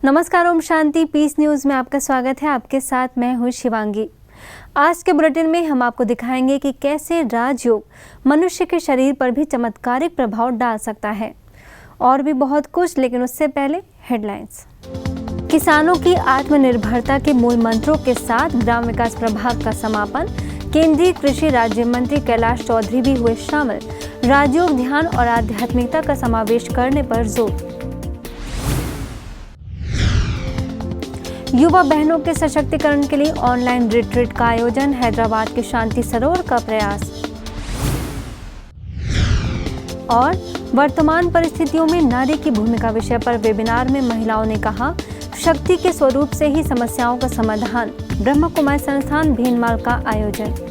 नमस्कार, Om Shanti piece news में आपका स्वागत है। आपके साथ मैं हूँ शिवांगी। आज के बुलेटिन में हम आपको दिखाएंगे कि कैसे राजयोग मनुष्य के शरीर पर भी चमत्कारिक प्रभाव डाल सकता है और भी बहुत कुछ, लेकिन उससे पहले हेडलाइंस। किसानों की आत्मनिर्भरता के मूल मंत्रों के साथ ग्राम विकास प्रभाग का समापन। केंद्रीय कृषि राज्य मंत्री कैलाश चौधरी भी हुए शामिल। राजयोग, ध्यान और आध्यात्मिकता का समावेश करने पर जोर। युवा बहनों के सशक्तिकरण के लिए ऑनलाइन रिट्रीट का आयोजन। हैदराबाद के शांति सरोवर का प्रयास। और वर्तमान परिस्थितियों में नारी की भूमिका विषय पर वेबिनार में महिलाओं ने कहा, शक्ति के स्वरूप से ही समस्याओं का समाधान। ब्रह्म कुमारी संस्थान भीनमाल का आयोजन।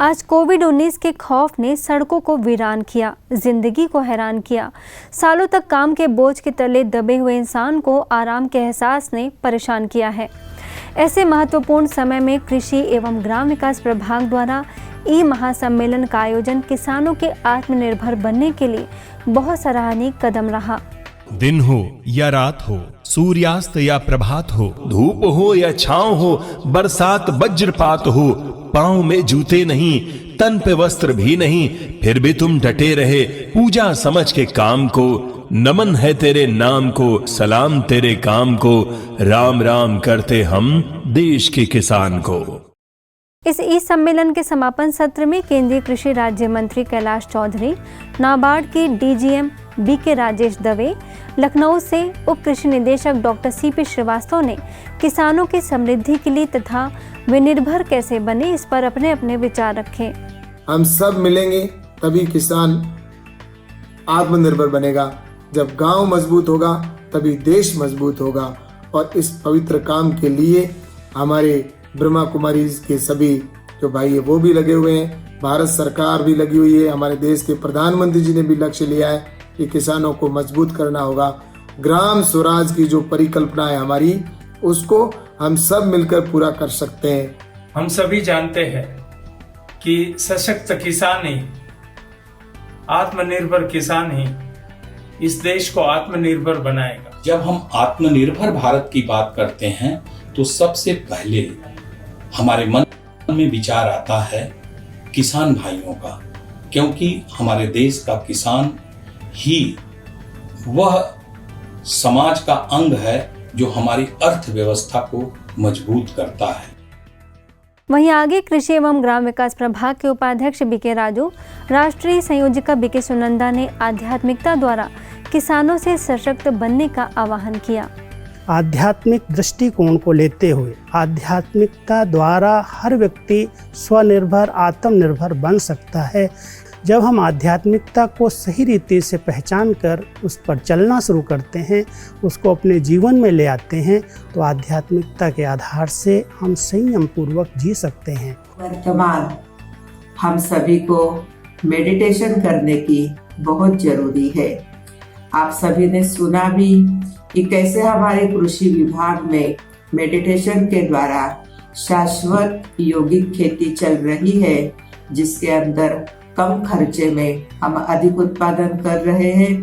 आज कोविड-19 के खौफ ने सड़कों को वीरान किया, जिंदगी को हैरान किया। सालों तक काम के बोझ के तले दबे हुए इंसान को आराम के एहसास ने परेशान किया है। ऐसे महत्वपूर्ण समय में कृषि एवं ग्राम विकास प्रभाग द्वारा ई महासम्मेलन का आयोजन किसानों के आत्मनिर्भर बनने के लिए बहुत सराहनीय कदम रहा। दिन हो या रात हो, सूर्यास्त या प्रभात हो, धूप हो या छांव हो, बरसात वज्रपात हो, पांव में जूते नहीं, तन पे वस्त्र भी नहीं, फिर भी तुम डटे रहे पूजा समझ के काम को। नमन है तेरे नाम को, सलाम तेरे काम को, राम राम करते हम देश के किसान को। इस ई सम्मेलन के समापन सत्र में केंद्रीय कृषि राज्य मंत्री कैलाश चौधरी, नाबार्ड की डीजीएम बीके राजेश दवे, लखनऊ से उप कृषि निदेशक डॉक्टर सीपी श्रीवास्तव ने किसानों की समृद्धि के लिए तथा वे निर्भर कैसे बने, इस पर अपने अपने विचार रखे। हम सब मिलेंगे तभी किसान आत्मनिर्भर बनेगा। जब गांव मजबूत होगा तभी देश मजबूत होगा। और इस पवित्र काम के लिए हमारे ब्रह्मा कुमारी के सभी जो भाई है वो भी लगे हुए हैं, भारत सरकार भी लगी हुई है, हमारे देश के प्रधानमंत्री जी ने भी लक्ष्य लिया है कि किसानों को मजबूत करना होगा। ग्राम स्वराज की जो परिकल्पना है हमारी, उसको हम सब मिलकर पूरा कर सकते हैं। हम सभी जानते हैं कि सशक्त किसान ही, आत्मनिर्भर किसान ही इस देश को आत्मनिर्भर बनाएगा। जब हम आत्मनिर्भर भारत की बात करते हैं तो सबसे पहले हमारे मन में विचार आता है किसान भाइयों का, क्योंकि हमारे देश का किसान ही वह समाज का अंग है जो हमारी अर्थव्यवस्था को मजबूत करता है। वहीं आगे कृषि एवं ग्राम विकास प्रभाग के उपाध्यक्ष बीके राजू, राष्ट्रीय संयोजिका बीके सुनंदा ने आध्यात्मिकता द्वारा किसानों से सशक्त बनने का आह्वान किया। आध्यात्मिक दृष्टिकोण को लेते हुए आध्यात्मिकता द्वारा हर व्यक्ति स्वनिर्भर आत्मनिर्भर बन सकता है। जब हम आध्यात्मिकता को सही रीति से पहचान कर उस पर चलना शुरू करते हैं, उसको अपने जीवन में ले आते हैं, तो आध्यात्मिकता के आधार से हम संयम पूर्वक जी सकते हैं। वर्तमान हम सभी को मेडिटेशन करने की बहुत जरूरी है। आप सभी ने सुना भी कि कैसे हमारे कृषि विभाग में मेडिटेशन के द्वारा शाश्वत यौगिक खेती चल रही है, जिसके अंदर कम खर्चे में हम अधिक उत्पादन कर रहे हैं।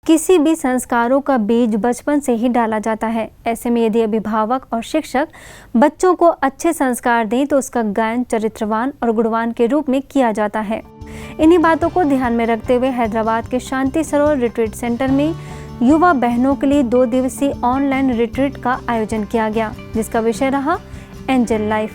किसी भी संस्कारों का बीज बचपन से ही डाला जाता है। ऐसे में यदि अभिभावक और शिक्षक बच्चों को अच्छे संस्कार दें तो उसका गायन चरित्रवान और गुणवान के रूप में किया जाता है। इन्हीं बातों को ध्यान में रखते हुए हैदराबाद के शांति सरोवर रिट्रीट सेंटर में युवा बहनों के लिए 2 दिवसीय ऑनलाइन रिट्रीट का आयोजन किया गया, जिसका विषय रहा एंजल लाइफ।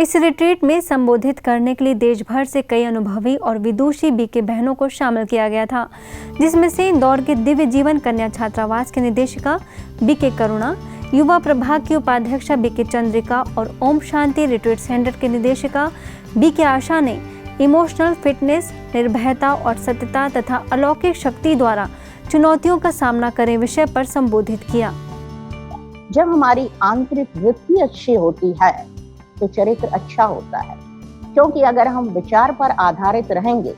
इस रिट्रीट में संबोधित करने के लिए देश भर से कई अनुभवी और विदुषी बीके बहनों को शामिल किया गया था, जिसमें से इंदौर के दिव्य जीवन कन्या छात्रावास की निदेशिका बीके करुणा, युवा प्रभाग की उपाध्यक्षा बीके चंद्रिका और ओम शांति रिट्रीट सेंटर के निदेशिका बीके आशा ने इमोशनल फिटनेस, निर्भयता और सत्यता तथा अलौकिक शक्ति द्वारा चुनौतियों का सामना करें विषय पर संबोधित किया। जब हमारी आंतरिक वृत्ति अच्छी होती है तो चरित्र अच्छा होता है, क्योंकि अगर हम विचार पर आधारित रहेंगे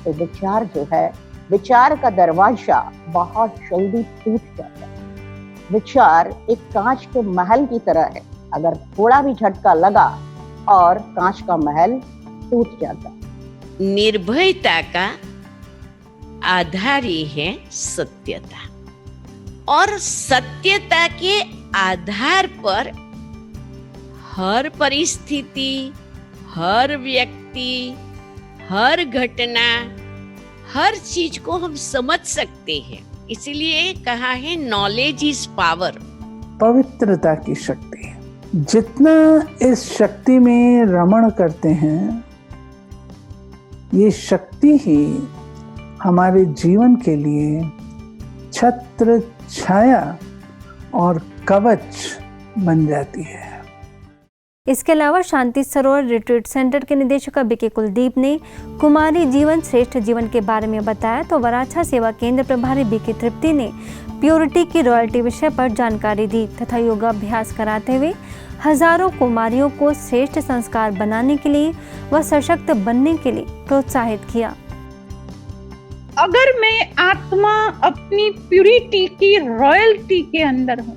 तो विचार जो है, विचार का दरवाजा बहुत जल्दी टूट जाता है। विचार एक कांच के महल की तरह है, अगर थोड़ा भी झटका लगा और कांच का महल टूट जाता है। निर्भयता का आधार ही है सत्यता, और सत्यता के आधार पर हर परिस्थिति, हर व्यक्ति, हर घटना, हर चीज को हम समझ सकते हैं। इसलिए कहा है नॉलेज इज पावर। पवित्रता की शक्ति, जितना इस शक्ति में रमण करते हैं, ये शक्ति ही हमारे जीवन के लिए छत्र छाया और कवच बन जाती है। इसके अलावा शांति सरोवर रिट्रीट सेंटर के निदेशक बीके कुलदीप ने कुमारी जीवन श्रेष्ठ जीवन के बारे में बताया, तो वराछा सेवा केंद्र प्रभारी बीके तृप्ति ने प्योरिटी की रॉयल्टी विषय पर जानकारी दी तथा योगाभ्यास कराते हुए हजारों कुमारियों को श्रेष्ठ संस्कार बनाने के लिए व सशक्त बनने के लिए प्रोत्साहित किया। अगर मैं आत्मा अपनी प्यूरिटी की रॉयल्टी के अंदर हूँ,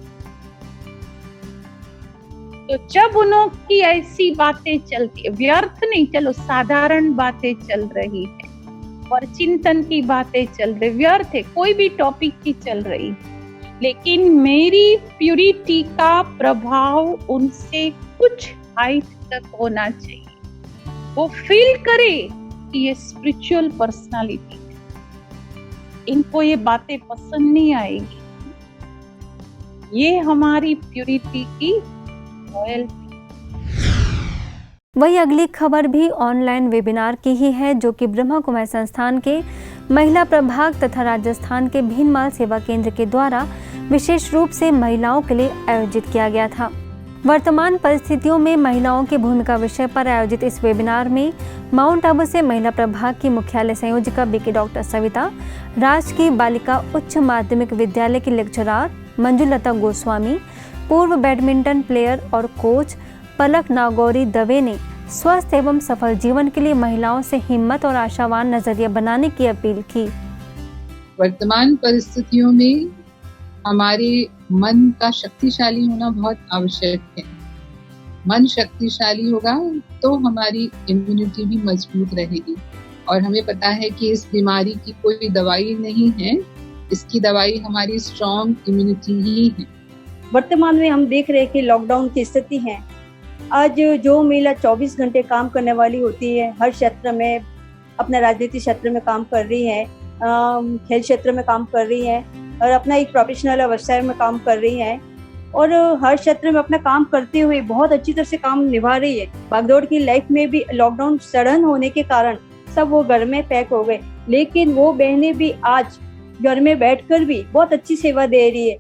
तो जब उनकी ऐसी बातें चलती है, व्यर्थ नहीं, चलो साधारण बातें चल रही है और चिंतन की बातें चल रही, व्यर्थ है, कोई भी टॉपिक की चल रही, लेकिन मेरी प्यूरिटी का प्रभाव उनसे कुछ हाइट तक होना चाहिए, वो फील करे कि ये स्पिरिचुअल पर्सनालिटी है, इनको ये बातें पसंद नहीं आएगी। ये हमारी प्यूरिटी की रॉयल्टी। वही अगली खबर भी ऑनलाइन वेबिनार की ही है, जो कि ब्रह्मा कुमारी संस्थान के महिला प्रभाग तथा राजस्थान के भीनमाल सेवा केंद्र के द्वारा विशेष रूप से महिलाओं के लिए आयोजित किया गया था। वर्तमान परिस्थितियों में महिलाओं की भूमिका विषय पर आयोजित इस वेबिनार में माउंट आबू से महिला प्रभाग की मुख्यालय संयोजिका बीके डॉक्टर सविता, राजकीय बालिका उच्च माध्यमिक विद्यालय की लेक्चरर मंजुलता गोस्वामी, पूर्व बैडमिंटन प्लेयर और कोच पलक नागौरी दवे ने स्वस्थ एवं सफल जीवन के लिए महिलाओं से हिम्मत और आशावान नजरिया बनाने की अपील की। वर्तमान परिस्थितियों में हमारे मन का शक्तिशाली होना बहुत आवश्यक है। मन शक्तिशाली होगा तो हमारी इम्यूनिटी भी मजबूत रहेगी, और हमें पता है कि इस बीमारी की कोई दवाई नहीं है, इसकी दवाई हमारी स्ट्रॉन्ग इम्यूनिटी ही है। वर्तमान में हम देख रहे हैं कि लॉकडाउन की स्थिति है। आज जो महिला 24 घंटे काम करने वाली होती है, हर क्षेत्र में, अपने राजनीतिक क्षेत्र में काम कर रही है, खेल क्षेत्र में काम कर रही है और अपना एक प्रोफेशनल व्यवसाय में काम कर रही है, और हर क्षेत्र में अपना काम करते हुए बहुत अच्छी तरह से काम निभा रही है। भागदौड़ की लाइफ में भी लॉकडाउन सडन होने के कारण सब वो घर में पैक हो गए, लेकिन वो बहनें भी आज घर में बैठकर भी बहुत अच्छी सेवा दे रही है।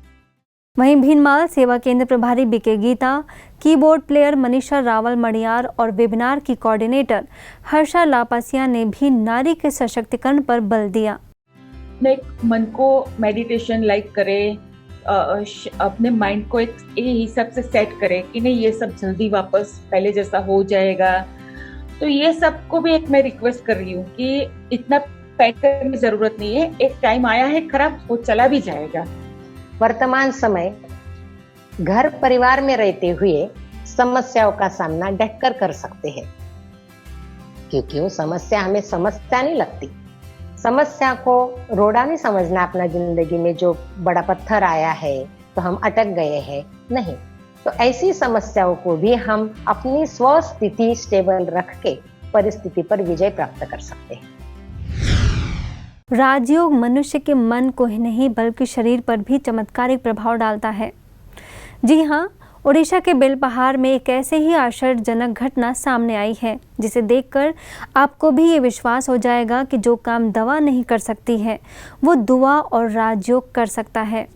वहीं भीनमाल सेवा केंद्र प्रभारी BK Geeta, keyboard player Manisha Rawal Maniyar और वेबिनार की कोऑर्डिनेटर हर्षा लापासिया ने भी नारी के सशक्तिकरण पर बल दिया। मन को मेडिटेशन करे, अपने माइंड को एक हिसाब से सेट करे कि नहीं ये सब जल्दी वापस पहले जैसा हो जाएगा। तो ये सबको भी एक मैं रिक्वेस्ट कर रही हूँ कि इतना पैक करने की जरूरत नहीं है, एक टाइम आया है खराब, वो चला भी जाएगा। वर्तमान समय घर परिवार में रहते हुए समस्याओं का सामना डटकर कर सकते हैं, क्योंकि वो समस्या हमें समस्या नहीं लगती। समस्या को रोड़ा नहीं समझना, अपना जिंदगी में जो बड़ा पत्थर आया है तो हम अटक गए हैं, नहीं। तो ऐसी समस्याओं को भी हम अपनी स्वस्थिति स्टेबल रख के परिस्थिति पर विजय प्राप्त कर सकते हैं। राजयोग मनुष्य के मन को ही नहीं बल्कि शरीर पर भी चमत्कारिक प्रभाव डालता है। जी हाँ, ओडिशा के बेलपहार में एक ऐसे ही आश्चर्यजनक घटना सामने आई है जिसे देखकर आपको भी ये विश्वास हो जाएगा कि जो काम दवा नहीं कर सकती है वो दुआ और राजयोग कर सकता है।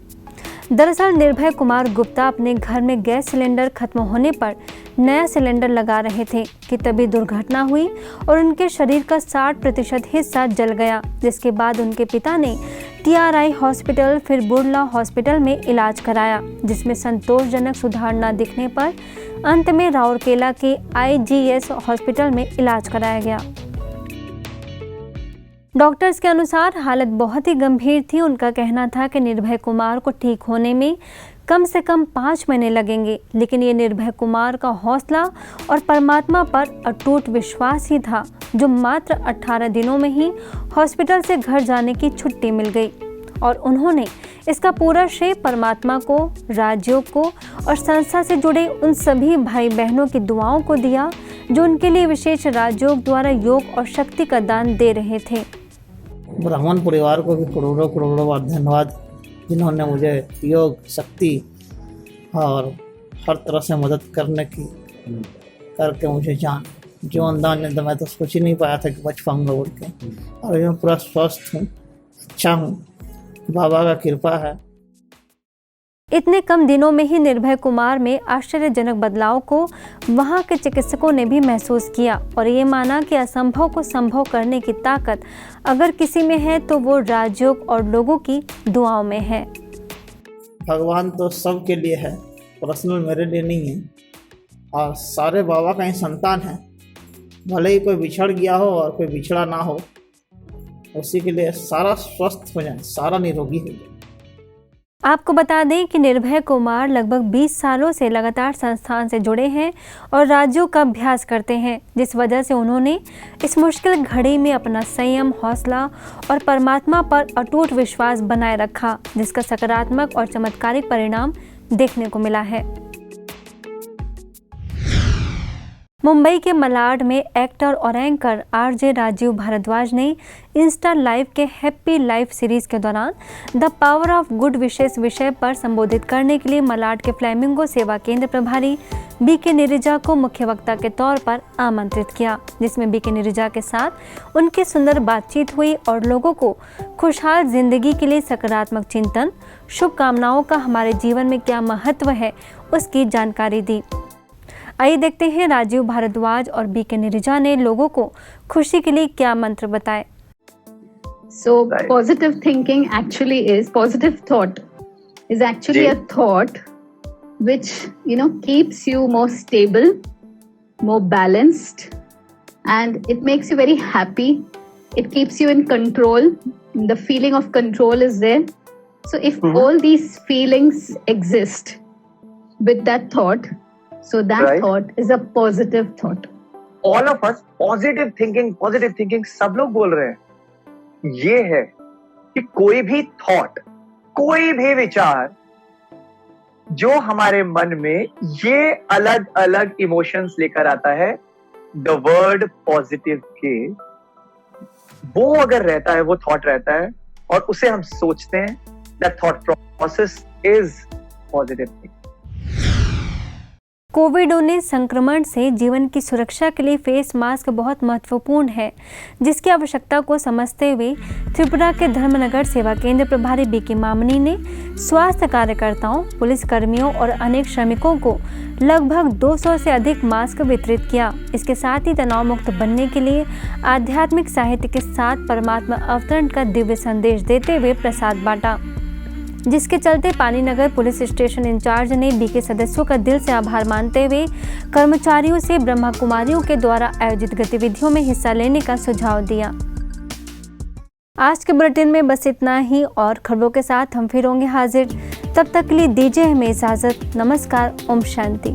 दरअसल निर्भय कुमार गुप्ता अपने घर में गैस सिलेंडर खत्म होने पर नया सिलेंडर लगा रहे थे कि तभी दुर्घटना हुई और उनके शरीर का 60% हिस्सा जल गया, जिसके बाद उनके पिता ने TRI हॉस्पिटल फिर बुर्ला हॉस्पिटल में इलाज कराया, जिसमें संतोषजनक सुधार न दिखने पर अंत में राउरकेला के IGS हॉस्पिटल में इलाज कराया गया। डॉक्टर्स के अनुसार हालत बहुत ही गंभीर थी। उनका कहना था कि निर्भय कुमार को ठीक होने में कम से कम 5 महीने लगेंगे, लेकिन ये निर्भय कुमार का हौसला और परमात्मा पर अटूट विश्वास ही था जो मात्र 18 दिनों में ही हॉस्पिटल से घर जाने की छुट्टी मिल गई और उन्होंने इसका पूरा श्रेय परमात्मा को, राजयोग को और संस्था से जुड़े उन सभी भाई बहनों की दुआओं को दिया जो उनके लिए विशेष राजयोग द्वारा योग और शक्ति का दान दे रहे थे। ब्राह्मण परिवार को भी करोड़ों करोड़ों बार धन्यवाद, जिन्होंने मुझे योग, शक्ति और हर तरह से मदद करने की करके मुझे जीवन दान ने, तो मैं तो सोच ही नहीं पाया था कि बच पाऊंगा बोल के। और मैं पूरा स्वस्थ हूँ, अच्छा हूँ, बाबा का कृपा है। इतने कम दिनों में ही निर्भय कुमार में आश्चर्यजनक बदलाव को वहां के चिकित्सकों ने भी महसूस किया और ये माना कि असंभव को संभव करने की ताकत अगर किसी में है तो वो राजयोग और लोगों की दुआओं में है। भगवान तो सबके लिए है, पर्सनल मेरे लिए नहीं है, और सारे बाबा का ही संतान है। भले ही कोई बिछड़ गया हो और कोई बिछड़ा ना हो, उसी के लिए सारा स्वस्थ हो जाए, सारा निरोगी हो जाए। आपको बता दें कि निर्भय कुमार लगभग 20 सालों से लगातार संस्थान से जुड़े हैं और राजयोग का अभ्यास करते हैं, जिस वजह से उन्होंने इस मुश्किल घड़ी में अपना संयम, हौसला और परमात्मा पर अटूट विश्वास बनाए रखा, जिसका सकारात्मक और चमत्कारिक परिणाम देखने को मिला है। मुंबई के मलाड में एक्टर और एंकर RJ राजीव भारद्वाज ने इंस्टा लाइव के हैप्पी लाइफ सीरीज के दौरान द पावर ऑफ गुड विशेष विषय पर संबोधित करने के लिए मलाड के फ्लैमिंगो सेवा केंद्र प्रभारी BK नीरजा को मुख्य वक्ता के तौर पर आमंत्रित किया, जिसमें BK नीरजा के साथ उनकी सुंदर बातचीत हुई और लोगों को खुशहाल जिंदगी के लिए सकारात्मक चिंतन, शुभकामनाओं का हमारे जीवन में क्या महत्व है उसकी जानकारी दी। आइए देखते हैं राजीव भारद्वाज और BK नीरजा ने लोगों को खुशी के लिए क्या मंत्र बताए। So positive thinking actually is, positive thought is actually a thought which keeps you more stable, more balanced, and it makes you very happy. It keeps you in control. The feeling of control is there. So if all these feelings exist with that thought, so that thought is a positive thought. All of us positive thinking सब लोग बोल रहे हैं। ये है कि कोई भी थॉट, कोई भी विचार जो हमारे मन में ये अलग अलग इमोशंस लेकर आता है, द वर्ड पॉजिटिव के, वो अगर रहता है, वो थॉट रहता है और उसे हम सोचते हैं, that thought process is positive thinking. कोविड-19 संक्रमण से जीवन की सुरक्षा के लिए फेस मास्क बहुत महत्वपूर्ण है, जिसकी आवश्यकता को समझते हुए त्रिपुरा के धर्मनगर सेवा केंद्र प्रभारी BK मामनी ने स्वास्थ्य कार्यकर्ताओं, पुलिसकर्मियों और अनेक श्रमिकों को लगभग 200 से अधिक मास्क वितरित किया। इसके साथ ही तनाव मुक्त बनने के लिए आध्यात्मिक साहित्य के साथ परमात्मा अवतरण का दिव्य संदेश देते हुए प्रसाद बांटा, जिसके चलते पानीनगर पुलिस स्टेशन इंचार्ज ने BK सदस्यों का दिल से आभार मानते हुए कर्मचारियों से ब्रह्मा कुमारियों के द्वारा आयोजित गतिविधियों में हिस्सा लेने का सुझाव दिया। आज के बुलेटिन में बस इतना ही और खबरों के साथ हम फिर होंगे हाजिर। तब तक के लिए दीजिए हमें इजाजत। नमस्कार, ओम शांति।